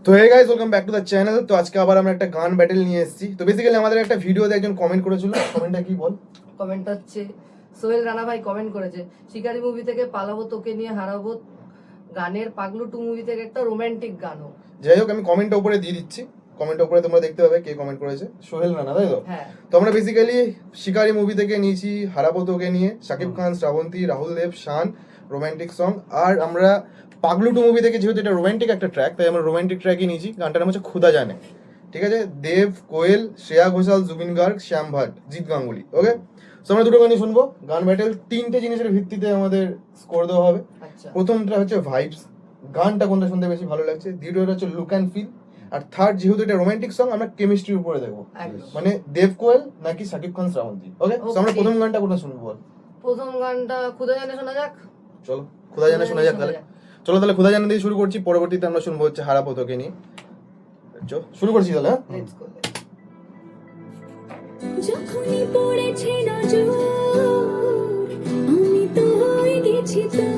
তো hey guys, welcome back to the channel. তো আজকে আবার আমরা একটা গান ব্যাটেল নিয়ে এসেছি। তো বেসিক্যালি আমাদের একটা ভিডিওতে একজন কমেন্ট করেছিল। কমেন্টটা কি বল? কমেন্টটা হচ্ছে সোহেল রানা ভাই কমেন্ট করেছে, শিকারি মুভি থেকে পালাবো তোকে নিয়ে হারাবো গানের পাগলু 2 মুভি থেকে একটা রোমান্টিক গানও। যাই হোক, আমি কমেন্টটা উপরে দিয়ে দিচ্ছি। কমেন্টের উপরে তোমরা দেখতে পাবে কে কমেন্ট করেছে। সোহেল রানা, তাই তো? হ্যাঁ। তো আমরা বেসিক্যালি শিকারি মুভি থেকে নিয়েছি হারাবো তোকে নিয়ে, শাকিব খান, শ্রাবন্তী, রাহুল দেব, শান, রোমান্টিক সং। আর আমরা পাগলু 2 মুভি থেকে, যেহেতু এটা রোমান্টিক একটা ট্র্যাক, তাই আমরা রোমান্টিক ট্র্যাকই নিয়েছি। গানটার নাম হচ্ছে খুদা জানে। ঠিক আছে? দেব, কোয়েল, শ্রেয়া ঘোষাল, জুবিন গার্গ, শ্যাম ভাট, জিৎ গাঙ্গুলি। ওকে, তো আমরা দুটো গানই শুনবো। গান ব্যাটেল 3টে জিনিসের ভিত্তিতে আমাদের স্কোর দেওয়া হবে। আচ্ছা, প্রথমটা হচ্ছে ভাইবস, গানটা কোনটা শুনতে বেশি ভালো লাগছে। দ্বিতীয়টা হচ্ছে লুক অ্যান্ড ফিল। আর থার্ড, যেহেতু এটা রোমান্টিক সং, আমরা কেমিস্ট্রির উপরে দেখবো, একদম। মানে দেব কোয়েল নাকি শাকিব খান শ্রাবন্তী। ওকে, তো আমরা Okay. প্রথম গানটা কোনটা শুনবো বল? প্রথম গানটা খুদা জানে শোনা যাক। চলো খুদা জানে শোনা যাক তাহলে। চলো তাহলে খুদা জানে দিয়ে শুরু করছি। পরবর্তীতে আমরা শুনবো হচ্ছে হারাবো তোকে নিয়ে। চলো শুরু করছি তাহলে। হ্যাঁ, লেটস গো। যখনই পড়েছে নজর আমি তো হয়ে গেছি তোর,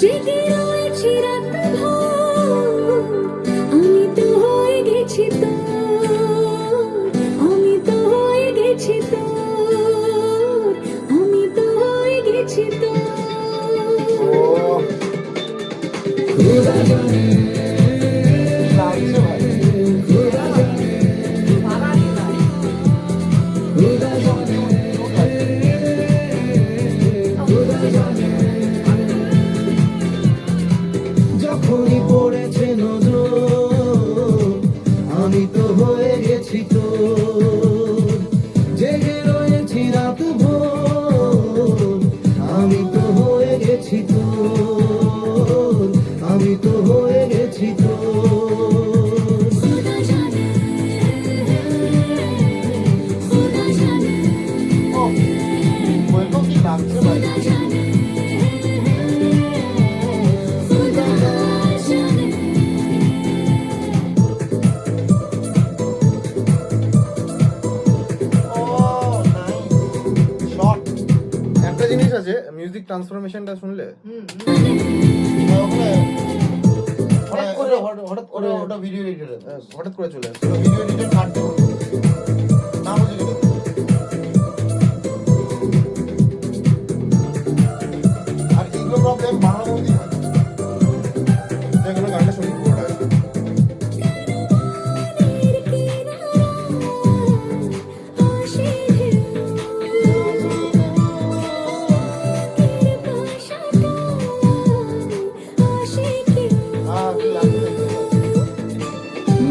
জেগে রয়েছি রাত ভোর আমি তো হয়ে গেছি তোর, আমি তো হয়ে গেছি তোর, আমি তো হয়ে গেছি তোর। খুদা জানে, লাগছে ভাই। খুদা জানে, খুদা জানে, খুদা জানে। যখনই পড়েছে নজর আমি তো হয়ে গেছি তোর, জেগে রয়েছি রাত ভোর আমি তো হয়ে গেছি তোর, আমি তো হয়ে গেছি তোর। খুদা জানে, খুদা জানে, কোয়েল তো কি লাগছে ভাই। খুদা জানে, খুদা জানে। শর্ট একটা জিনিস আছে, মিউজিক ট্রান্সফরমেশনটা শুনলে হুম। হঠাৎ করে ওটা ভিডিও এডিটর হঠাৎ করে চলে আসে। ভিডিও এডিটর কাটতে হবে না, বুঝে গেলে। আর এগুলো প্রবলেম বাংলা মুভি হয়। যেগুলো গানটা শুনি পুরোটা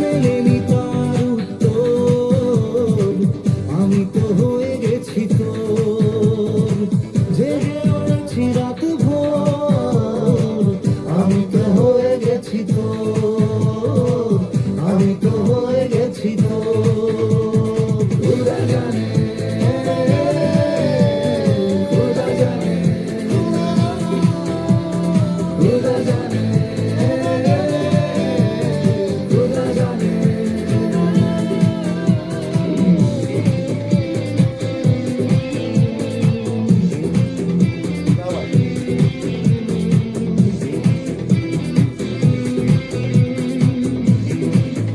মেলেনি তার উত্তর, আমি তো হয়ে গেছি তোর, জেগে রয়েছি রাত ভোর আমি তো হয়ে গেছি তোর, আমি তো হয়ে গেছি তোর। খুদা জানে, খুদা জানে, খুদা জানে, খুদা জানে।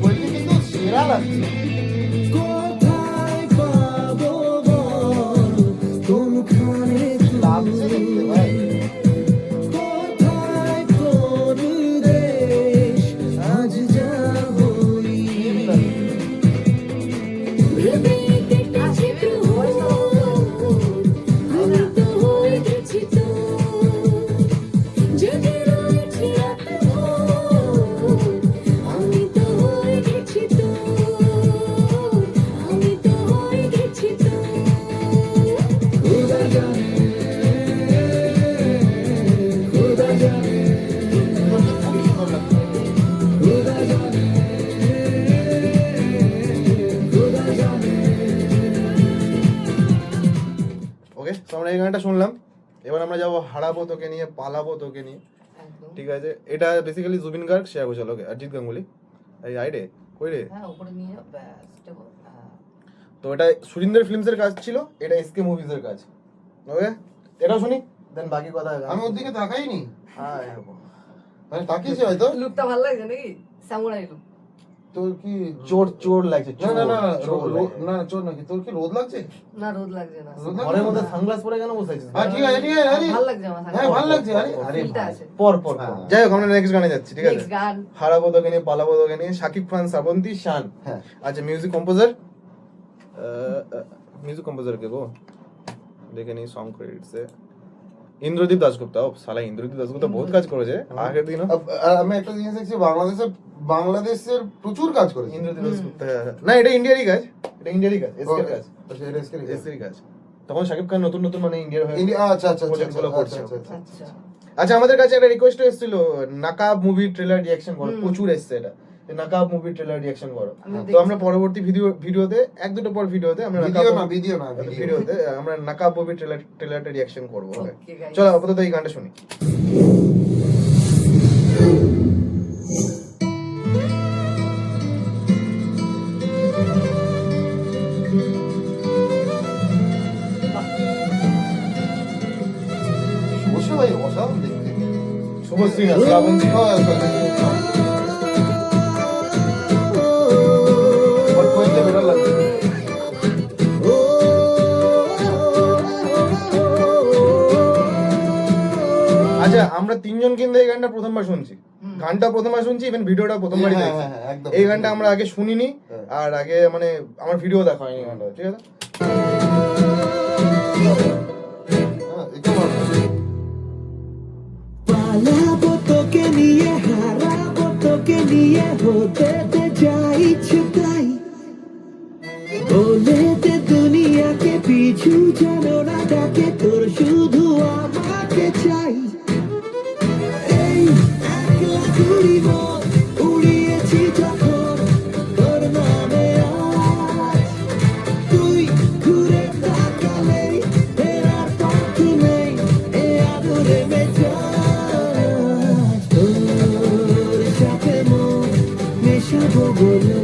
কোয়েলকে কিন্তু সেরা লাগছে। কোথায় পাবো বল কোনখানে লাগছে দেখতে ভাই। কোথায় তোর দেশ আজ যাবই ভেবে কেটেছে আমি তো হয়ে গেছি তোর, জেগে রয়েছি রাত ভোর আমি তো হয়ে গেছি তোর, আমি তো হয়ে গেছি তোর। খুদা জানে, খুদা জানে, খুবই সুন্দর লাগছে। খুদা জানে, খুদা জানে। ওকে, তো আমরা এই গানটা শুনলাম। এবার আমরা যাবো হারাবো তোকে নিয়ে, পালাবো তোকে নিয়ে। একদম। ঠিক আছে, এটা বেসিক্যালি জুবিন গার্গ, শ্রেয়া ঘোষাল, ওকে, আর জিৎ গাঙ্গুলি। এই আইডে কই রে? হ্যাঁ, উপরে নিয়ে যাও, ব্যাস এটা বল। হ্যাঁ। তো এটা সুরিন্দর ফিল্মসের কাজ ছিল, এটা এসকে মুভিজের কাজ। ওকে, এটাও শুনি, দেন বাকি কথা আমি ওর দিকে তাকাইনি। হ্যাঁ এরকম। মানে তাকিয়েছি হয়তো। লুকটা ভালো লাগছে নাকি? Samurai look. তোর কি চোর চোর লাগছে, না না না না, চোর লাগছে। না না, চোর নাকি? তোর কি রোদ লাগছে? না রোদ লাগছে না। রোদ লাগছে? ঘরের মধ্যে সানগ্লাস পরে কেন বসে আছিস? হ্যাঁ ঠিক আছে ঠিক আছে, আরে ভালো লাগছে আমার। হ্যাঁ ভালো লাগছে, আরে আরে ফিলটা ভাই। আছে। পর পর পর। হ্যাঁ। যাই হোক আমরা নেক্সট গানে যাচ্ছি, ঠিক আছে? নেক্সট গান। হারাবো তোকে নিয়ে, পালাবো তোকে নিয়ে, শাকিব খান, শ্রাবন্তী, শান। হ্যাঁ আচ্ছা মিউজিক কম্পোজার, মিউজিক কম্পোজার কে গো, দেখে নি সং ক্রেডিটসে ইন্দ্রদীপ দাশগুপ্তা। ও সালা ইন্দ্রদীপ দাশগুপ্তা বহুত কাজ করেছে আগের দিনও। আমি একটা জিনিস দেখছি, বাংলাদেশের প্রচুর কাজ করেছে। ইন্দ্রদীপ দাশগুপ্তা, না এটা ইন্ডিয়ারই কাজ, এটা ইন্ডিয়ারই কাজ, এসকের কাজ, আচ্ছা, এটা SK র এসকের কাজ। তখন শাকিব খান নতুন নতুন মানে ইন্ডিয়ার হয়ে ইন্ডিয়া, আচ্ছা আচ্ছা আচ্ছা project গুলো করছে। আচ্ছা। আচ্ছা। আচ্ছা আমাদের কাছে একটা রিকোয়েস্ট এসেছিল, নাকাব মুভির ট্রেলার রিঅ্যাকশন করো, হুম। প্রচুর এসেছে এটা, যে নাকাব মুভির ট্রেলার রিঅ্যাকশন করো। আমি তো দেখছি। আমরা পরবর্তী ভিডিওতে এক দুটো পর ভিডিওতে আমরা ভিডিও না ভিডিওতে আমরা নাকাব মুভির ট্রেলারটা রিঅ্যাকশন করব। Okay, guys. চলো আপাতত এই গানটা শুনি। অবশ্যই ভাই, অসাধারণ দেখতে। শুভশ্রী না শ্রাবন্তী, হ্যাঁ, ওর কইতে বেটার লাগছে। আচ্ছা আমরা তিনজন কিন্তু এই গানটা প্রথমবার শুনছি, হুম। গানটা প্রথমবার শুনছি, ইভেন ভিডিওটা প্রথমবারই হ্যাঁ, দেখছি। হ্যাঁ, হ্যাঁ, একদম। এই গানটা আমরা আগে শুনিনি, হ্যাঁ। আর আগে মানে আমার ভিডিও দেখা হয়নি গানটা, ঠিক আছে? হ্যাঁ, এটা ভালো। পালাবো তোকে নিয়ে, হারাবো তোকে নিয়ে, হতে দে যা ইচ্ছে তাই। বলে দে দুনিয়াকে, পিছু যেন না ডাকে, তোর শুধু আমাকে চাই। এই একলা ঘুরি মন, উড়িয়েছি যখন তোর নামে আজ। তুই ঘুরে তাকালেই ফেরার পথ নেই, এ আদরে মেজাজ। তোর সাথে মন মেশাবো বলে,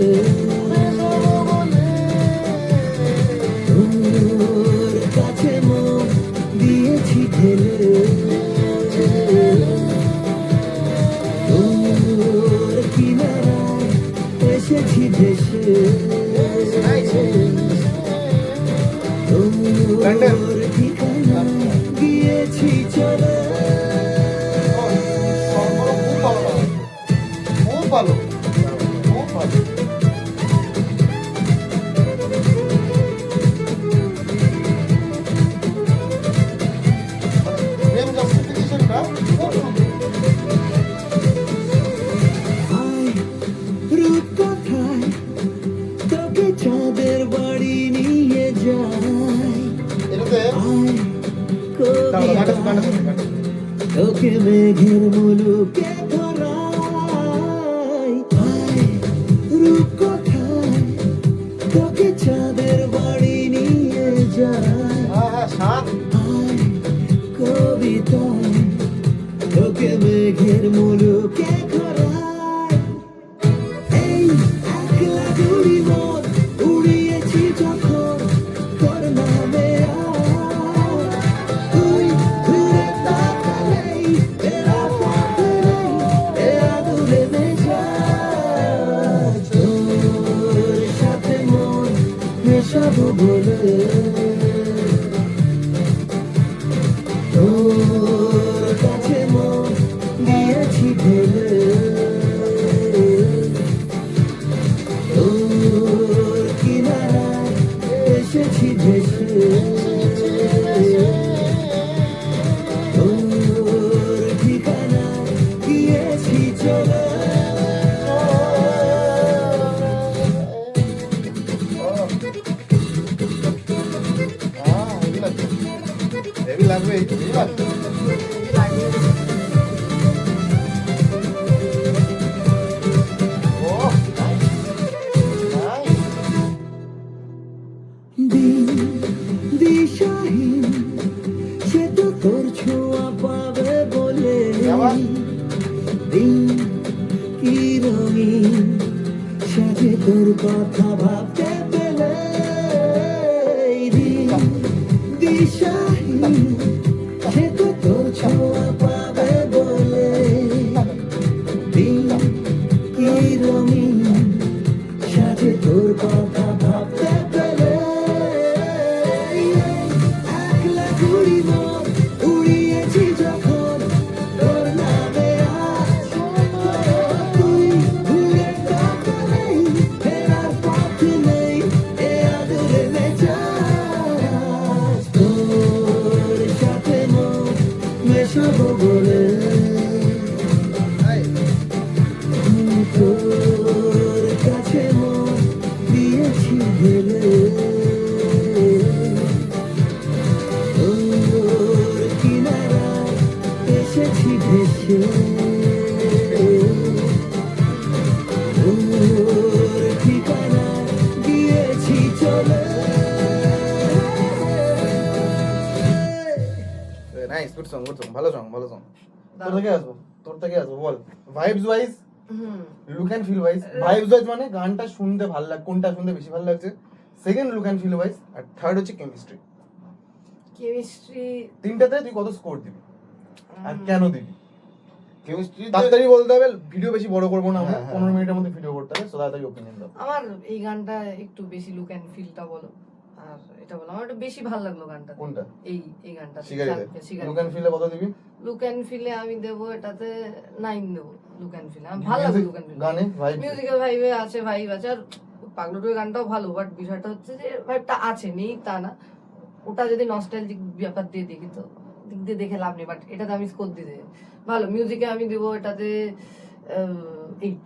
তোর কাছে মন দিয়েছি ঢেলে। তোর কিনারায় এসেছি ভেসে, তোর ঠিকানায় গিয়েছি চলে। খুব ভালো, খুব ভালো। প্রেম justification-টা খুব সুন্দর। আয় রূপকথায় তোকে চাঁদের বাড়ি নিয়ে যাই। এটাতে আয় দাঁড়াও, গানটা শুনি, গানটা কবিতায় শুনি, গানটা শুনি। তোকে মেঘের মুলুকে ধরাই। আয় রূপকথায় তোকে চাঁদের বাড়ি নিয়ে যাই। হ্যাঁ হ্যাঁ, শান। আয় কবিতায় তোকে মেঘের মুলুকে ধরাই। এই একলা ঘুরি মন, উড়িয়েছি যখন তোর নামে আজ। তুই ঘুরে তাকালেই ফেরা পথ নেই, এ আদুরে মেজাজ। তোর সাথে মন মেশাবো বলে, তোর কাছে মন দিয়েছি ঢেলে। তোর কিনারায় এসেছি ভেসে, তোর ঠিকানায় গিয়েছি চলে। হেভি লাগছে, হেভি লাগবে। হেভি লাগছে। ও নাইস। দিন দিশাহীন, সে তো তোর ছোঁয়া পাবে বলে। আবার? দিন কি রঙিন, সাথে তোর কথা ভাবতে পেলে। দিন দিশাহীন, সে তো তোর ছোঁয়া পাবে বলে। এই রঙিন সাথে তোর কথা ভাবতে পেরে একলা ঘুরি মন উড়িয়েছি যখন তোর নামে আজ তুই ভুলে কথা নেই ফেরার পথ নেই এ আদরে মেজাজ তোর সাথে মন মেশাবো বলে তোর কাছে মন দিয়েছি ভেবে তোর কিনারায় এসেছি ভেসে তোর ঠিকানা দিয়েছি চলে নাইস, গুড সং, ভালো সং। তোর থেকে আসবো বল ভাইবস ওয়াইজ, হুম look and feel wise. Vibes wise মানে গানটা শুনতে ভালো লাগে, কোনটা শুনতে বেশি ভালো লাগছে। Second look and feel wise, আর থার্ড হচ্ছে কেমিস্ট্রি। কেমিস্ট্রি তিনটাতে তুই কত স্কোর দিবি আর কেন দিবি? কেমিস্ট্রি তাড়াতাড়ি বলতে হবে, ভিডিও বেশি বড় করবো না আমরা, হ্যাঁ, 15 মিনিটের মধ্যে ভিডিও করতে হবে, সো তাড়াতাড়ি ওপিনিয়ন দাও। আমার এই গানটা একটু বেশি লুক এন্ড ফিলটা বলো, আর এটা বলো আমার একটু বেশি ভালো লাগলো গানটা। কোনটা? এই গানটা শিকারিতে লুক এন্ড ফিলে কত দিবি? লুক এন্ড ফিলে আমি দেবো এটাতে 9 দেবো। লুক এন্ড ফিলে আমার ভালো লাগলো। লুক এন্ড ফিল গানে ভাইব, মিউজিক্যাল ভাইবে আছে, ভাইব আছে। আর পাগলুটুর গানটাও ভালো, বাট বিষয়টা হচ্ছে যে ভাইবটা আছে, নেই তা না। ওটা যদি নস্টালজিক ব্যাপার দিয়ে দেখি তো দিক দিয়ে দেখে লাভ নেই, বাট এটাতে আমি স্কোর দিয়ে দেবো ভালো। মিউজিকে আমি দেবো এটাতে 8।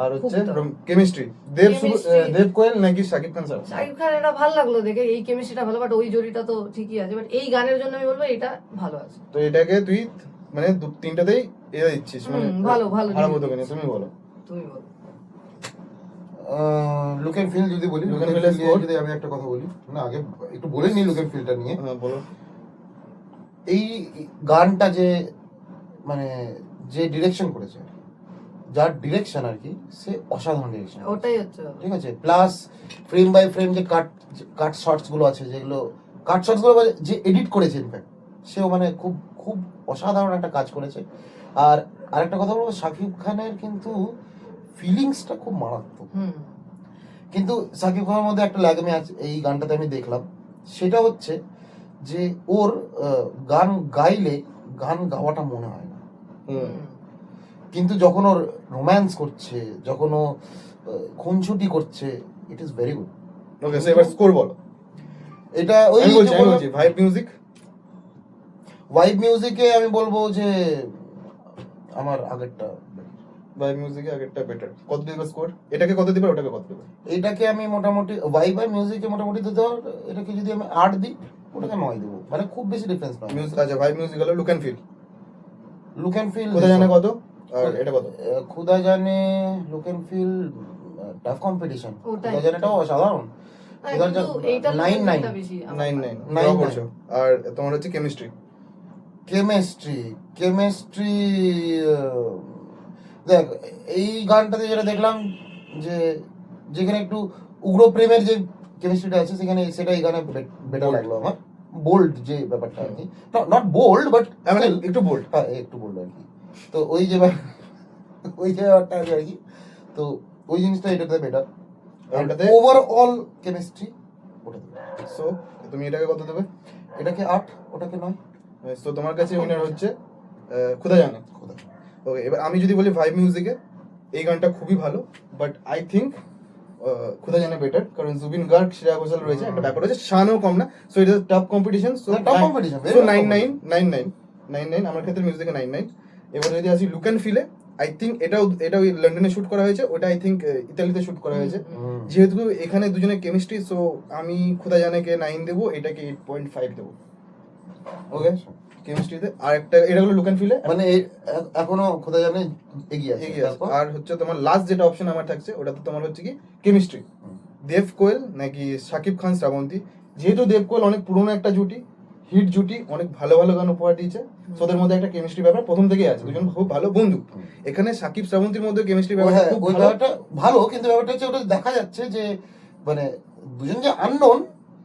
আর হচ্ছে খুব কেমিস্ট্রি Chemistry- দেব কোয়েল নাকি শাকিব খান স্যার? শাকিব খান এটা ভালো লাগলো দেখে, এই কেমিস্ট্রিটা ভালো, বাট ওই জড়িটা তো ঠিকই আছে, বাট এই গানের জন্য আমি বলবো এটা ভালো আছে। তো এটাকে তুই মানে তিনটাতেই এ দিচ্ছিস, মানে ভালো হারাবো তোকে নিয়ে। তুমি বলো। তুমি বলো। লুক এন্ড ফিল যদি বলি, Look look and and feel এর ফিল score? যদি আমি একটা কথা বলি, না আগে একটু বলে নিই লুক এন্ড ফিলটা নিয়ে। হ্যাঁ বলো। এই গানটা যে মানে যে ডিরেকশন করেছে, যার ডিরেকশন আর কি, সে অসাধারণ ডিরেকশন। ওটাই হচ্ছে ব্যাপার। ঠিক আছে, প্লাস ফ্রেম বাই ফ্রেম যে কাট শর্টস গুলো আছে, যেগুলো কাট শর্টস গুলো যে এডিট করেছে ইনফ্যাক্ট, সেও মানে খুব খুব অসাধারণ একটা কাজ করেছে। আর আরেকটা কথা বলবো, শাকিব খানের কিন্তু ফিলিংসটা খুব মারাত্মক। হুম কিন্তু শাকিব খানের মধ্যে একটা লাগমে আছে এই গানটাতে আমি দেখলাম, সেটা হচ্ছে যে ওর গান গাইলে গান গাওয়াটা মনে হয় না, হুম। কিন্তু যখন ওর রোম্যান্স করছে, যখন ও খুনছুটি করছে, it is very good. Okay, so এবার স্কোর বলো। এটা ওই আমি বলছি ভাইব মিউজিক। ওয়াইব মিউজিকে আমি বলবো যে আমার আগেরটা ভাইব মিউজিকে আগেরটা বেটার। কত দিবে স্কোর? এটাকে কত দিবে, ওটাকে কত দিবে? এটাকে আমি মোটামুটি ওয়াইব আর মিউজিকে মোটামুটি দিতে হবে, এটাকে যদি আমি 8 দিই, ওটাকে 9 দেবো, মানে খুব বেশি ডিফারেন্স নয়। মিউজিক, আচ্ছা ভাইব মিউজিক হলো look and feel. Look and feel কোথায় জানে কত আর এটা কত? খুদা জানে, look and feel tough competition. ওটাই। খুদা জানেটাও অসাধারণ। হ্যাঁ, খুদার কিন্তু এইটা 9 বেশি 9 9 করছো। আর তোমার হচ্ছে কেমিস্ট্রি। কেমিস্ট্রি দেখ, এই গানটাতে যেটা দেখলাম যে যেখানে একটু উগ্র প্রেমের যে কেমিস্ট্রিটা আছে, সেখানে সেটা এই গানে বেটার লাগলো আমার। বোল্ড যে ব্যাপারটা আর কি, নট বোল্ড বাট মানে একটু বোল্ড। হ্যাঁ একটু বোল্ড আর কি। তো ওই যে ব্যাপারটা আছে আর কি, তো ওই জিনিসটা এটাতে বেটার। ওটাতে ওভারঅল কেমিস্ট্রি ওটাতে। সো তুমি এটাকে কত দেবে? এটাকে 8, ওটাকে 9। সো তোমার কাছে উইনার হচ্ছে খুদা জানে। খুদা। ওকে, এবার আমি যদি বলি ভাইব মিউজিকে এই গানটা খুবই ভালো, বাট আই থিঙ্ক খুদা জানে বেটার, কারণ জুবিন গার্গ, শ্রেয়া ঘোষাল রয়েছে, একটা ব্যাপার হচ্ছে শানও কম না, so it is tough competition. So tough competition, very so tough 9 আমার ক্ষেত্রে মিউজিকে 9। এবার যদি আসি লুক এন্ড ফিলে, আই থিঙ্ক এটা ওই লন্ডনে শুট করা হয়েছে, ওটা আই থিঙ্ক ইতালিতে শুট করা হয়েছে। যেহেতু এখানে দুজনের কেমিস্ট্রি, সো আমি খুদা জানেকে 9 দেবো, এটাকে 8.5 দেবো। ওকে, কেমিস্ট্রিতে। আর একটা এটা হলো লুক এন্ড ফিলে, মানে এখনো খোদা জানে এগিয়ে আছে। এগিয়ে আছে। আর হচ্ছে তোমার লাস্ট যেটা অপশন আমার থাকছে, ওটাতে তোমার হচ্ছে কি কেমিস্ট্রি, দেব কোয়েল নাকি শাকিব খান শ্রাবন্তী। যেহেতু দেব কোয়েল অনেক পুরনো একটা জুটি, হিট জুটি, অনেক ভালো ভালো গান উপহার দিয়েছে, so ওদের মধ্যে একটা কেমিস্ট্রি ব্যাপার প্রথম থেকেই আছে, দুজন খুব ভালো বন্ধু। এখানে শাকিব শ্রাবন্তীর মধ্যে কেমিস্ট্রি ব্যাপার হ্যাঁ, খুব ওই ভালো। ব্যাপারটা ভালো, কিন্তু ব্যাপারটা হচ্ছে ওটা দেখা যাচ্ছে যে মানে দুজন যে আননোন,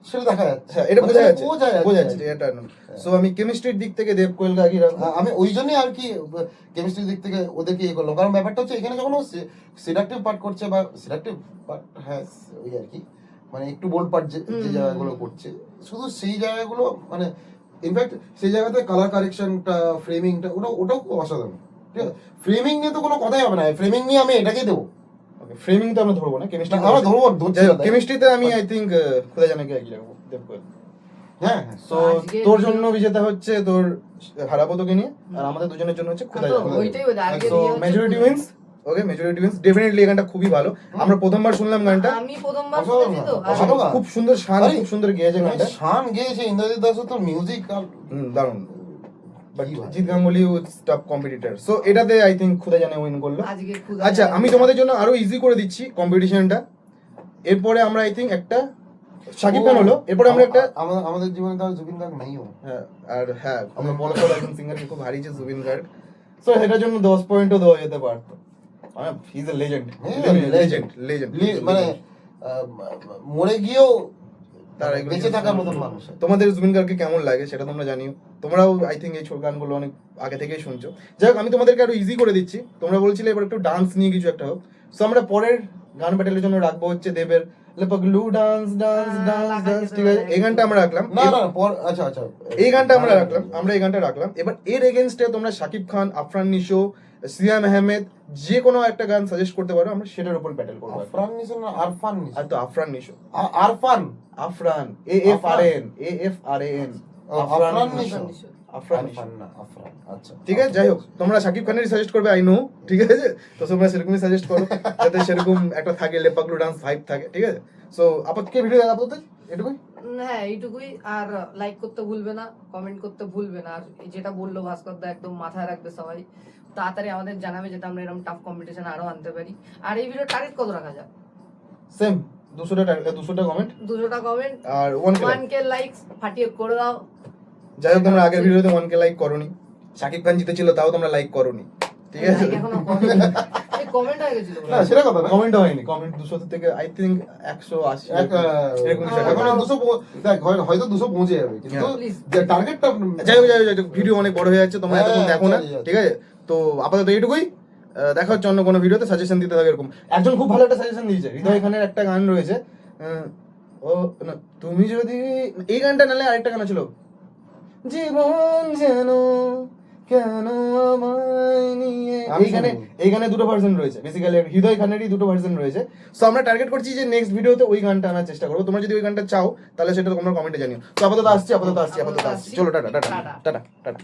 সেটা দেখা যাচ্ছে। হ্যাঁ এটা বোঝা যাচ্ছে, বোঝা বোঝা যাচ্ছে যে এটা সো আমি কেমিস্ট্রির দিক থেকে দেব কোয়েলকে আগে রাখবো। আমি ওই জন্যই আর কি কেমিস্ট্রির দিক থেকে ওদেরকে ইয়ে করলাম, কারণ ব্যাপারটা হচ্ছে এখানে যখন ও সিডাকটিভ পার্ট করছে বা সিডাকটিভ পার্ট, হ্যাঁ ওই আর কি, মানে একটু বোল্ড পার্ট যে জায়গাগুলো করছে, শুধু সেই জায়গাগুলো মানে ইনফ্যাক্ট সেই জায়গাতে কালার কারেকশনটা, ফ্রেমিংটা, ওটাও খুব অসাধারণ। ঠিক আছে, ফ্রেমিং নিয়ে তো কোনো কথাই হবে না, ফ্রেমিং নিয়ে আমি এটাকে দেবো। ওকে ফ্রেমিং তো আমরা ধরবো না, কেমিস্ট্রি আমরা ধরবো, ধরছি না, তাই। কেমিস্ট্রিতে আমি আই থিংক খোদা জানে কে আগে রাখবো, দেব কোয়েল। হ্যাঁ হ্যাঁ সো আজকে তোর জন্য বিজেতা হচ্ছে তোর হারাবো তোকে নিয়ে, আর আমাদের দুজনের জন্য হচ্ছে খোদা তো জানে। ওইটাই বলি, আজকে সো দিয়ে হচ্ছে মেজরিটি খুবই- উইন্স। ওকে মেজরিটি উইন্স, ডেফিনেটলি এই গানটা খুবই ভালো। আমরা প্রথমবার শুনলাম গানটা, আমি প্রথমবার অসাধারণ শুনেছি তো গান, অসাধারণ গান। খুব সুন্দর শান, আরে, খুব সুন্দর গেয়েছে গানটা। শান গেয়েছে, ইন্দ্রজিৎ দাসও তো মিউজিক আর দারুণ। বাট কি ভাই। Jeet Ganguly top competitor, so এটাতে আই থিংক খোদা জানে উইন করলো। আজকে খুদা আচ্ছা জানে। আমি তোমাদের জন্য আরো ইজি করে দিচ্ছি কম্পিটিশনটা। এরপরে আমরা আই থিংক একটা শাকিব খান হলো, এরপরে আমরা একটা আমাদের জীবনে তো আর জুবিন গার্গ নাইও। হ্যাঁ, আর হ্যাঁ আমরা বড় বড় একজন সিঙ্গারকে খুব হারিয়েছে জুবিন গার্গ, সো সেটার জন্য 10 পয়েন্টও দেওয়া যেতে পারতো। মানে he is a legend, legend legend মানে মরে গিয়েও তার এগুলো বেঁচে থাকার মতন মানুষ। তোমাদের জুবিন গার্গকে কেমন লাগে সেটা তোমরা জানিও। তোমরাও আই থিঙ্ক এই ছোট গানগুলো অনেক আগে থেকেই শুনছো। যাই হোক আমি তোমাদেরকে আরো ইজি করে দিচ্ছি। তোমরা বলছিলে এবার একটু ডান্স নিয়ে কিছু একটা হোক, সো আমরা পরের গান ব্যাটেলের জন্য রাখবো হচ্ছে দেবের লেপাগলু ডান্স ডান্স ডান্স ডান্স, ঠিক আছে এই গানটা আমরা রাখলাম। না না আচ্ছা আচ্ছা, এই গানটা আমরা রাখলাম, আমরা এই গানটা রাখলাম। এবার এর এগেনস্টে তোমরা শাকিব খান, আফরান নিশো, সিয়াম আহমেদ যে কোনো একটা গান সাজেস্ট করতে পারো, আমরা সেটার উপর ব্যাটেল করবো। আফরান নিশো না আরফান নিশো? আর তো আফরান নিশো, আরফান, আফরান AFRAN আফরান নিশো, আফরান নিশো। আরফান না আফরান, আচ্ছা ঠিক আছে, যাই হোক তোমরা শাকিব খানের সাজেস্ট করবে আই নো, ঠিক আছে, তো তোমরা সেরকমই সাজেস্ট করো যাতে সেরকম একটা থাকে লেপাগলু ডান্স ভাইব থাকে, ঠিক আছে। সো আপাতত ভিডিও আপাতত এটুকুই। হ্যাঁ এইটুকুই। আর লাইক করতে ভুলবে না, কমেন্ট করতে ভুলবে না, আর এই যেটা বললো ভাস্কর দা একদম মাথায় রাখবে সবাই, তাড়াতাড়ি আমাদের জানাবে যাতে আমরা এরকম টাফ কম্পিটিশন আরো আনতে পারি। আর এই ভিডিও টার্গেট কত রাখা যায়? সেম 200টা কমেন্ট 200টা কমেন্ট আর 1K লাইক। 1K লাইকস ফাটিয়ে করে দাও। যাই হোক তোমরা আগের ভিডিওতে 1K লাইক করোনি, শাকিব খান জিতেছিল তাও তোমরা লাইক করোনি, ঠিক আছে। Like এখনো কমেন্ট এই কমেন্ট হয়ে গেছিল। না সেটা কথা না, কমেন্ট হয়নি, কমেন্ট 200 থেকে আই থিংক 180 এরকম কিছু একটা। এখন 200 দেখ হয়তো 200 পৌঁছে যাবে, কিন্তু হ্যাঁ। Please. যে টার্গেটটা যাই হোক ভিডিও অনেক বড় হয়ে যাচ্ছে, তোমরা হ্যাঁ, এতক্ষণ দেখো না, যাচ্ছে। ঠিক আছে। তো আপাতত এইটুকুই, দেখা হচ্ছে অন্য কোনো ভিডিওতে। সাজেশন দিতে থাকে এরকম। একজন খুব ভালো একটা সাজেশন দিয়েছে, হৃদয় খানের একটা গান রয়েছে, ও না তুমি যদি, এই গানটা নালে আরেকটা গান ছিল, জীবন যেন কেন আমায় নিয়ে, এই গানে দুটো ভার্সন রয়েছে, বেসিক্যালি হৃদয় খানেরই দুটো ভার্সন রয়েছে। সো আমরা টার্গেট করছি যে নেক্সট ভিডিওতে ওই গানটা আনার চেষ্টা করবো। তোমরা যদি ওই গানটা চাও তাহলে সেটা তোমরা কমেন্টে জানিও। তো আপাতত আসছি। চলো টাটা টাটা টাটা টাটা।